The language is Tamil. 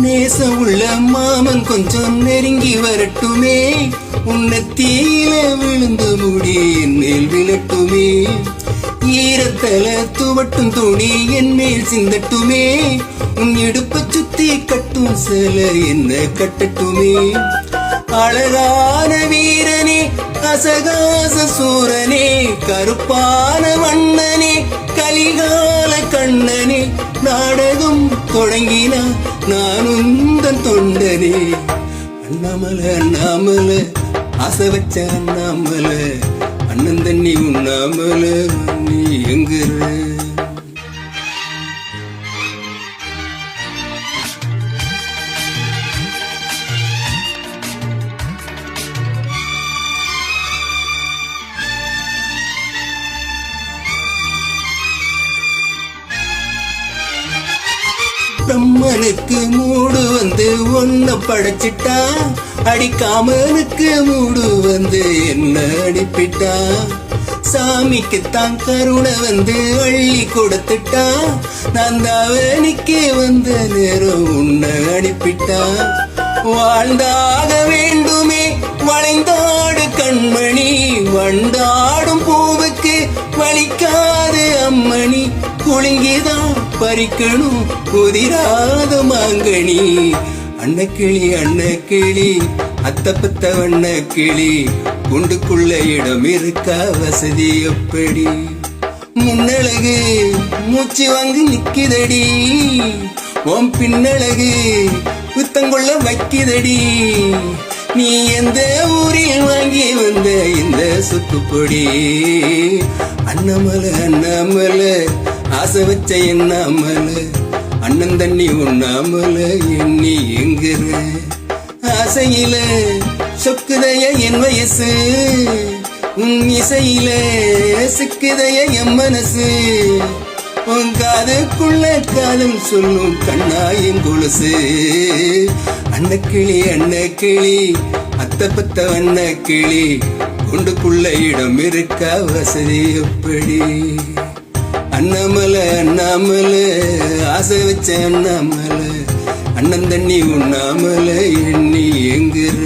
நேசம் உள்ள மாமன் கொஞ்சம் நெருங்கி வரட்டுமே, உன்னத்தீல விழுந்து முடி என் மேல் விழட்டுமே, ஈரத்தல துவட்டும் துணி என் மேல் சிந்தட்டுமே, உன் இடுப்ப சுத்தி கட்டும் சில என்ன கட்டட்டுமே, அழகான வீரனே அசகாச சூரனே கருப்பான வண்ணனே கலிகால கண்ணனே, நாடகம் தொடங்கினா நான் உந்தன் தொண்டனே, அண்ணாமல அண்ணாமல ஆசை வச்ச அண்ணாமல, அண்ணன் தண்ணி உண்ணாமல நீ எங்குற. பிரம்மனுக்கு மூடு வந்து ஒன்ன படைச்சிட்டா, அடிக்காமனுக்கு மூடு வந்து என்ன அடிப்பிட்டா, சாமிக்கு தான் கருணை வந்து அள்ளி கொடுத்துட்டா, நான் தாவணிக்கு வந்த நேரம் உன்னை அடிப்பிட்டா, வாழ்ந்தாக வேண்டுமே வளைந்தாடு கண்மணி, வண்டாடும் பூவுக்கு வலிக்காது அம்மணி, குலுங்கிதான் பறிக்கணும் புதிராத மாங்கனி, அன்னக்கிளி அன்னக்கிளி அத்தப்பத்த வண்ண கிளி, குண்டுக்குள்ள இடம் இருக்கா வசதி எப்படி, முன்னழகு மூச்சு வாங்கி நிக்குதடி, உன் பின்னழகு புத்தங்கொள்ள வைக்குதடி, நீ எந்த ஊரில் வாங்கி வந்த இந்த சுக்குப்பொடி, அண்ணாமல அண்ணாமல ஆசை வச்ச எண்ணாமல, அண்ணன் தண்ணி உண்ணாமல எண்ணி எங்குற, ஆசையில சொக்குதைய என் வயசு, உன் இசையில சிக்குதைய என் மனசு, உன் காதுக்குள்ள காதல் சொல்லும் கண்ணாயின் கொலுசு, அன்னக்கிளி அன்னக்கிளி அத்தப்பத்த வண்ண கிளி, குண்டுக்குள்ள இடம் இருக்கா வசதி எப்படி, அண்ணாமல அண்ணாமல ஆசை வச்ச அண்ணாமல, அண்ணன் தண்ணி உண்ணாமல எண்ணி எங்குற.